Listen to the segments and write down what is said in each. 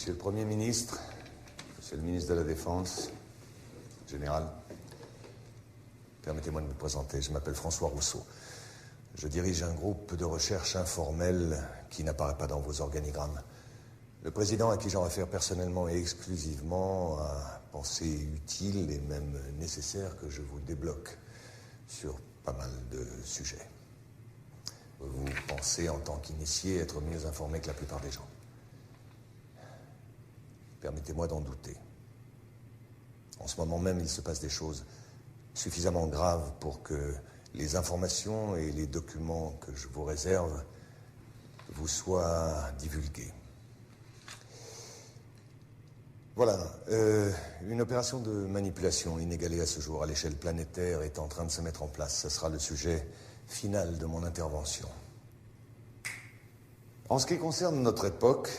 Monsieur le Premier ministre, Monsieur le ministre de la Défense, Général, permettez-moi de me présenter. Je m'appelle François Rousseau. Je dirige un groupe de recherche informel qui n'apparaît pas dans vos organigrammes. Le président, à qui j'en réfère personnellement et exclusivement, a pensé utile et même nécessaire que je vous débloque sur pas mal de sujets. Vous pensez, en tant qu'initié, être mieux informé que la plupart des gens. Permettez-moi d'en douter. En ce moment même, il se passe des choses suffisamment graves pour que les informations et les documents que je vous réserve vous soient divulgués. Voilà, une opération de manipulation inégalée à ce jour à l'échelle planétaire est en train de se mettre en place. Ce sera le sujet final de mon intervention. En ce qui concerne notre époque,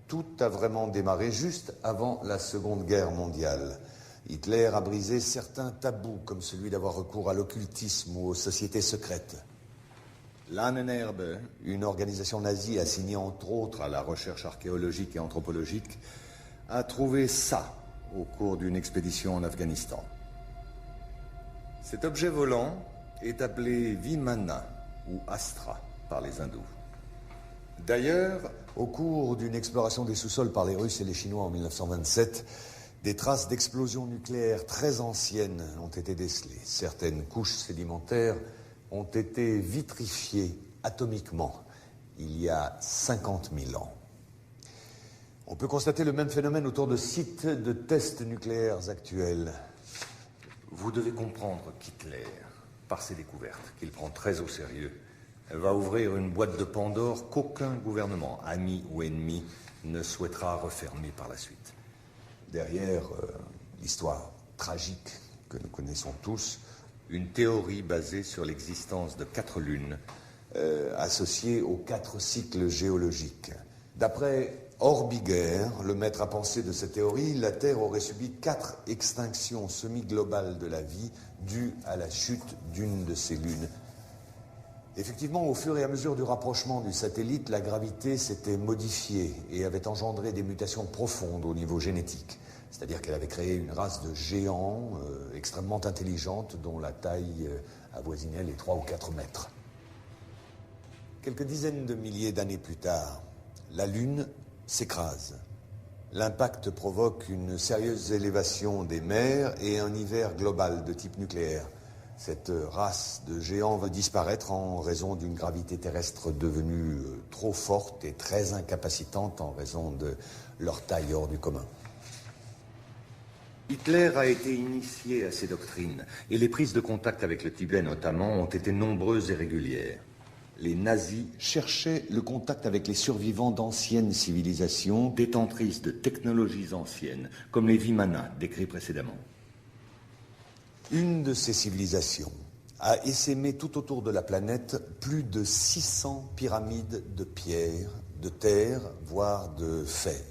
tout a vraiment démarré juste avant la Seconde Guerre mondiale. Hitler a brisé certains tabous, comme celui d'avoir recours à l'occultisme ou aux sociétés secrètes. L'Ahnenerbe, une organisation nazie assignée entre autres à la recherche archéologique et anthropologique, a trouvé ça au cours d'une expédition en Afghanistan. Cet objet volant est appelé Vimana ou Astra par les hindous. D'ailleurs, au cours d'une exploration des sous-sols par les Russes et les Chinois en 1927, des traces d'explosions nucléaires très anciennes ont été décelées. Certaines couches sédimentaires ont été vitrifiées atomiquement il y a 50 000 ans. On peut constater le même phénomène autour de sites de tests nucléaires actuels. Vous devez comprendre qu'Hitler, par ses découvertes, qu'il prend très au sérieux, va ouvrir une boîte de Pandore qu'aucun gouvernement, ami ou ennemi, ne souhaitera refermer par la suite. Derrière l'histoire tragique que nous connaissons tous, une théorie basée sur l'existence de 4 lunes associées aux 4 cycles géologiques. D'après Orbiger, le maître à penser de cette théorie, la Terre aurait subi 4 extinctions semi-globales de la vie dues à la chute d'une de ces lunes. Effectivement, au fur et à mesure du rapprochement du satellite, la gravité s'était modifiée et avait engendré des mutations profondes au niveau génétique. C'est-à-dire qu'elle avait créé une race de géants extrêmement intelligente dont la taille avoisinait les 3 ou 4 mètres. Quelques dizaines de milliers d'années plus tard, la Lune s'écrase. L'impact provoque une sérieuse élévation des mers et un hiver global de type nucléaire. Cette race de géants va disparaître en raison d'une gravité terrestre devenue trop forte et très incapacitante en raison de leur taille hors du commun. Hitler a été initié à ces doctrines et les prises de contact avec le Tibet notamment ont été nombreuses et régulières. Les nazis cherchaient le contact avec les survivants d'anciennes civilisations détentrices de technologies anciennes, comme les Vimana décrits précédemment. Une de ces civilisations a essaimé tout autour de la planète plus de 600 pyramides de pierre, de terre, voire de fer.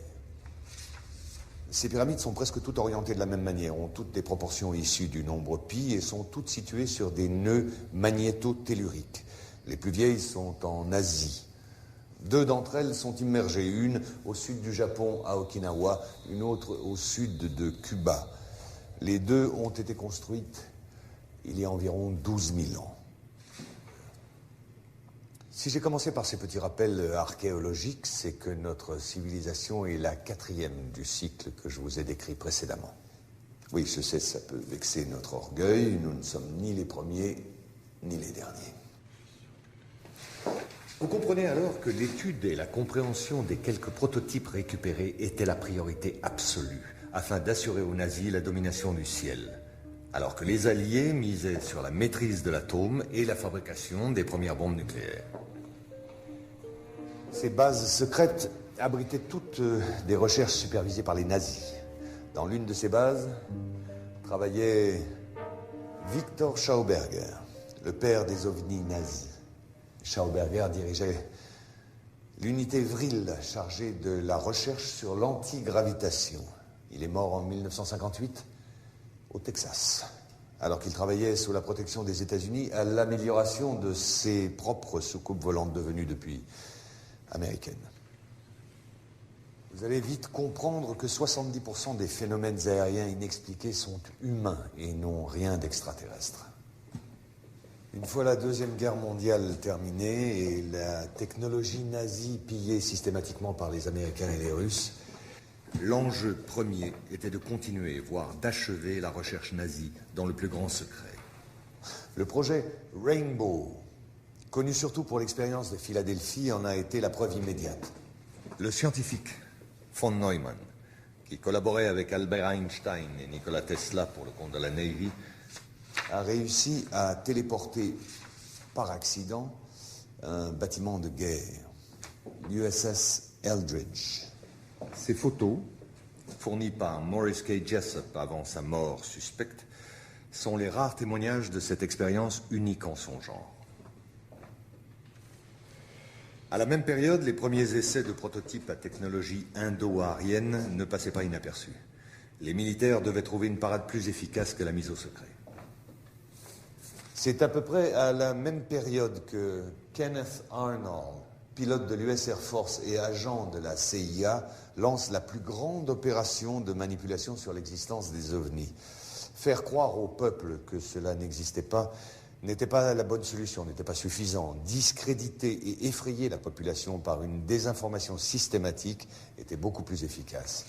Ces pyramides sont presque toutes orientées de la même manière, ont toutes des proportions issues du nombre pi et sont toutes situées sur des nœuds magnéto-telluriques. Les plus vieilles sont en Asie. 2 d'entre elles sont immergées, une au sud du Japon à Okinawa, une autre au sud de Cuba. Les 2 ont été construites il y a environ 12 000 ans. Si j'ai commencé par ces petits rappels archéologiques, c'est que notre civilisation est la 4e du cycle que je vous ai décrit précédemment. Oui, je sais, ça peut vexer notre orgueil, nous ne sommes ni les premiers, ni les derniers. Vous comprenez alors que l'étude et la compréhension des quelques prototypes récupérés étaient la priorité absolue, afin d'assurer aux nazis la domination du ciel, alors que les Alliés misaient sur la maîtrise de l'atome et la fabrication des premières bombes nucléaires. Ces bases secrètes abritaient toutes des recherches supervisées par les nazis. Dans l'une de ces bases travaillait Victor Schauberger, le père des ovnis nazis. Schauberger dirigeait l'unité Vril chargée de la recherche sur l'antigravitation. Il est mort en 1958 au Texas, alors qu'il travaillait sous la protection des États-Unis à l'amélioration de ses propres soucoupes volantes devenues depuis américaines. Vous Vous allez vite comprendre que 70% des phénomènes aériens inexpliqués sont humains et n'ont rien d'extraterrestre. Une fois la Deuxième Guerre mondiale terminée et la technologie nazie pillée systématiquement par les Américains et les Russes, l'enjeu premier était de continuer, voire d'achever la recherche nazie dans le plus grand secret. Le projet Rainbow, connu surtout pour l'expérience de Philadelphie, en a été la preuve immédiate. Le scientifique von Neumann, qui collaborait avec Albert Einstein et Nikola Tesla pour le compte de la Navy, a réussi à téléporter par accident un bâtiment de guerre, l'USS Eldridge. Ces photos, fournies par Maurice K. Jessup avant sa mort suspecte, sont les rares témoignages de cette expérience unique en son genre. À la même période, les premiers essais de prototypes à technologie indo-aryenne ne passaient pas inaperçus. Les militaires devaient trouver une parade plus efficace que la mise au secret. C'est à peu près à la même période que Kenneth Arnold, pilote de l'US Air Force et agent de la CIA, lance la plus grande opération de manipulation sur l'existence des ovnis. Faire croire au peuple que cela n'existait pas n'était pas la bonne solution, n'était pas suffisant. Discréditer et effrayer la population par une désinformation systématique était beaucoup plus efficace.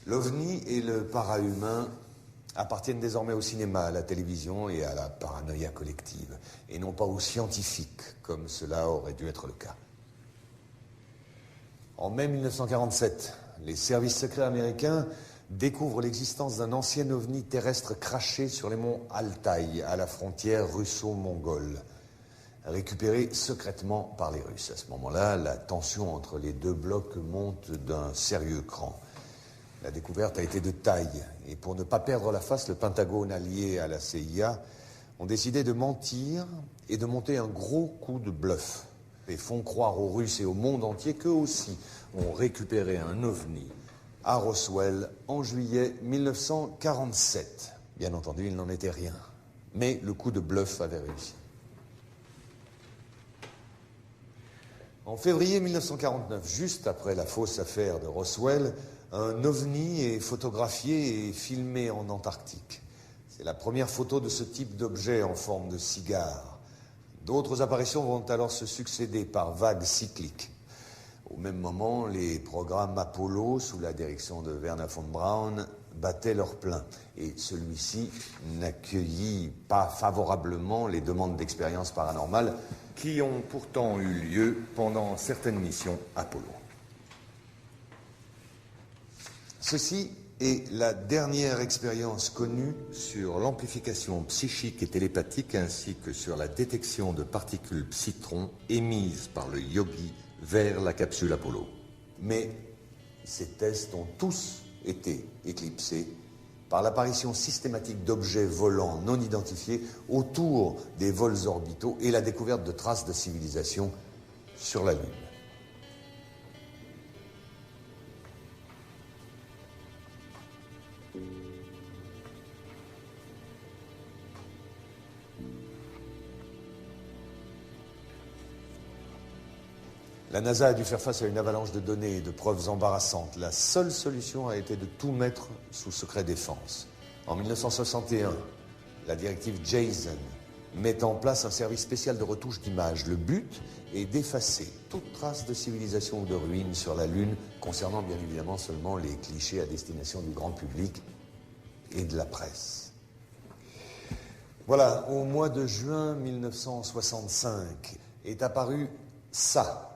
L'OVNI et le para-humain appartiennent désormais au cinéma, à la télévision et à la paranoïa collective, et non pas aux scientifiques, comme cela aurait dû être le cas. En mai 1947, les services secrets américains découvrent l'existence d'un ancien ovni terrestre craché sur les monts Altaï, à la frontière russo-mongole, récupéré secrètement par les Russes. À ce moment-là, la tension entre les deux blocs monte d'un sérieux cran. La découverte a été de taille, et pour ne pas perdre la face, le Pentagone allié à la CIA ont décidé de mentir et de monter un gros coup de bluff. Et font croire aux Russes et au monde entier qu'eux aussi ont récupéré un ovni à Roswell en juillet 1947. Bien entendu, il n'en était rien. Mais le coup de bluff avait réussi. En février 1949, juste après la fausse affaire de Roswell, un ovni est photographié et filmé en Antarctique. C'est la première photo de ce type d'objet en forme de cigare. D'autres apparitions vont alors se succéder par vagues cycliques. Au même moment, les programmes Apollo, sous la direction de Wernher von Braun, battaient leur plein. Et celui-ci n'accueillit pas favorablement les demandes d'expériences paranormales qui ont pourtant eu lieu pendant certaines missions Apollo. Ceci est la dernière expérience connue sur l'amplification psychique et télépathique ainsi que sur la détection de particules psytrons émises par le yogi vers la capsule Apollo. Mais ces tests ont tous été éclipsés par l'apparition systématique d'objets volants non identifiés autour des vols orbitaux et la découverte de traces de civilisation sur la Lune. La NASA a dû faire face à une avalanche de données et de preuves embarrassantes. La seule solution a été de tout mettre sous secret défense. En 1961, la directive JASON met en place un service spécial de retouche d'images. Le but est d'effacer toute trace de civilisation ou de ruines sur la Lune, concernant bien évidemment seulement les clichés à destination du grand public et de la presse. Voilà, au mois de juin 1965 est apparu ça,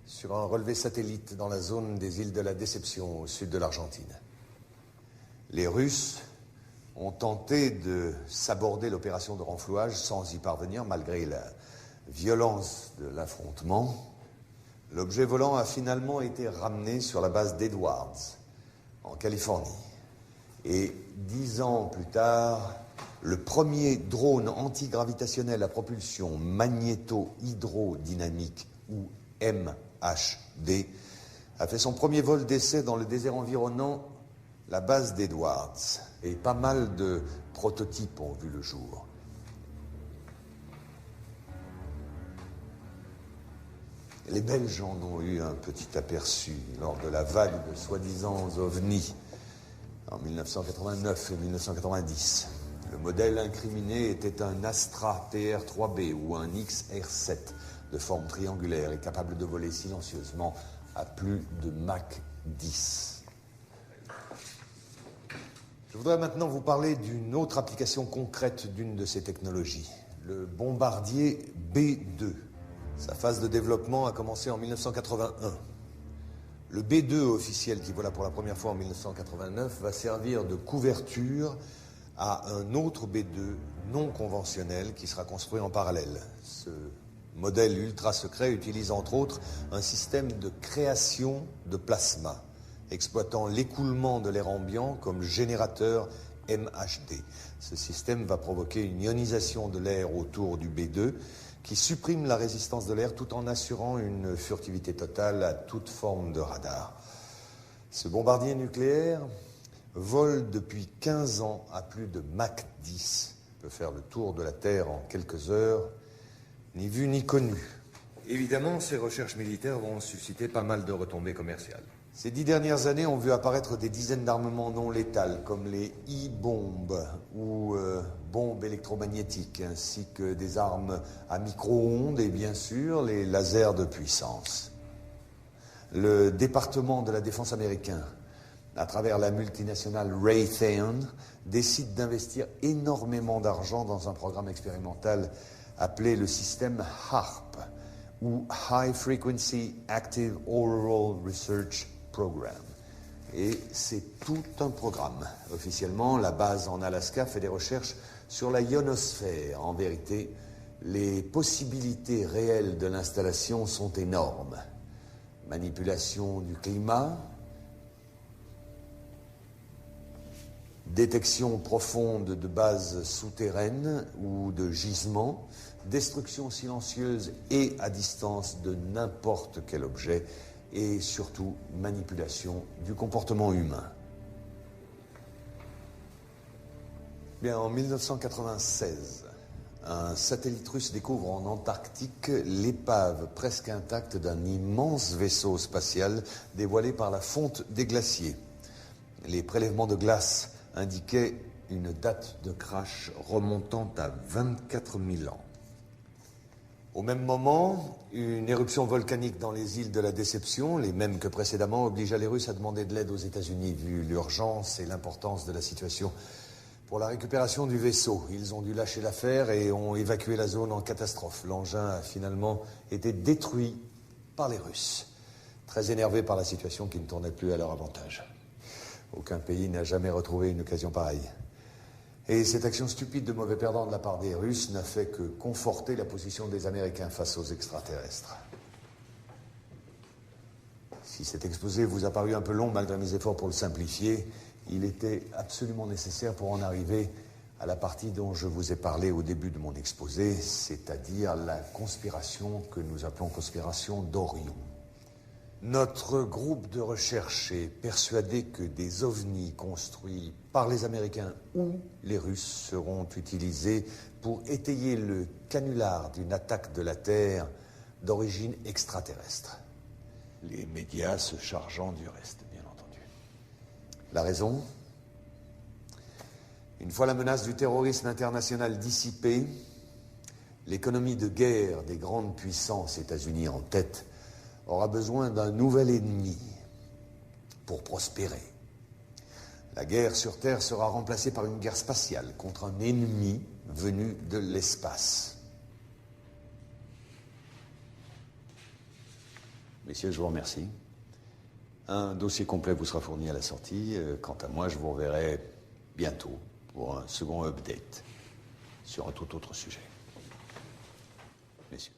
sur un relevé satellite dans la zone des îles de la Déception, au sud de l'Argentine. Les Russes ont tenté de saborder l'opération de renflouage sans y parvenir, malgré la violence de l'affrontement. L'objet volant a finalement été ramené sur la base d'Edwards, en Californie. Et 10 ans plus tard, le premier drone antigravitationnel à propulsion magnéto-hydrodynamique, ou MHD, a fait son premier vol d'essai dans le désert environnant la base d'Edwards. Et pas mal de prototypes ont vu le jour. Les Belges en ont eu un petit aperçu lors de la vague de soi-disant ovnis en 1989 et 1990. Le modèle incriminé était un Astra TR-3B ou un XR-7 de forme triangulaire et capable de voler silencieusement à plus de Mach 10. Je voudrais maintenant vous parler d'une autre application concrète d'une de ces technologies, le bombardier B-2. Sa phase de développement a commencé en 1981. Le B-2 officiel qui vola pour la première fois en 1989 va servir de couverture à un autre B-2 non conventionnel qui sera construit en parallèle. Ce modèle ultra secret utilise entre autres un système de création de plasma, exploitant l'écoulement de l'air ambiant comme générateur MHD. Ce système va provoquer une ionisation de l'air autour du B-2 qui supprime la résistance de l'air tout en assurant une furtivité totale à toute forme de radar. Ce bombardier nucléaire vole depuis 15 ans à plus de Mach 10, peut faire le tour de la Terre en quelques heures, ni vu ni connu. Évidemment, ces recherches militaires vont susciter pas mal de retombées commerciales. Ces 10 dernières années ont vu apparaître des dizaines d'armements non létals, comme les e-bombes ou bombes électromagnétiques, ainsi que des armes à micro-ondes et bien sûr les lasers de puissance. Le département de la défense américain, à travers la multinationale Raytheon, décide d'investir énormément d'argent dans un programme expérimental appelé le système HAARP, ou High Frequency Active Auroral Research Program. Et c'est tout un programme. Officiellement, la base en Alaska fait des recherches sur la ionosphère. En vérité, les possibilités réelles de l'installation sont énormes. Manipulation du climat, détection profonde de bases souterraines ou de gisements, destruction silencieuse et à distance de n'importe quel objet, et surtout manipulation du comportement humain. Bien, en 1996, un satellite russe découvre en Antarctique l'épave presque intacte d'un immense vaisseau spatial dévoilé par la fonte des glaciers. Les prélèvements de glace indiquaient une date de crash remontant à 24 000 ans. Au même moment, une éruption volcanique dans les îles de la Déception, les mêmes que précédemment, obligea les Russes à demander de l'aide aux États-Unis, vu l'urgence et l'importance de la situation. Pour la récupération du vaisseau, ils ont dû lâcher l'affaire et ont évacué la zone en catastrophe. L'engin a finalement été détruit par les Russes, très énervés par la situation qui ne tournait plus à leur avantage. Aucun pays n'a jamais retrouvé une occasion pareille. Et cette action stupide de mauvais perdant de la part des Russes n'a fait que conforter la position des Américains face aux extraterrestres. Si cet exposé vous a paru un peu long malgré mes efforts pour le simplifier, il était absolument nécessaire pour en arriver à la partie dont je vous ai parlé au début de mon exposé, c'est-à-dire la conspiration que nous appelons conspiration d'Orion. Notre groupe de recherche est persuadé que des ovnis construits par les Américains ou les Russes seront utilisés pour étayer le canular d'une attaque de la Terre d'origine extraterrestre. Les médias se chargeant du reste, bien entendu. La raison ? Une fois la menace du terrorisme international dissipée, l'économie de guerre des grandes puissances, États-Unis en tête, aura besoin d'un nouvel ennemi pour prospérer. La guerre sur Terre sera remplacée par une guerre spatiale contre un ennemi venu de l'espace. Messieurs, je vous remercie. Un dossier complet vous sera fourni à la sortie. Quant à moi, je vous reverrai bientôt pour un second update sur un tout autre sujet. Messieurs.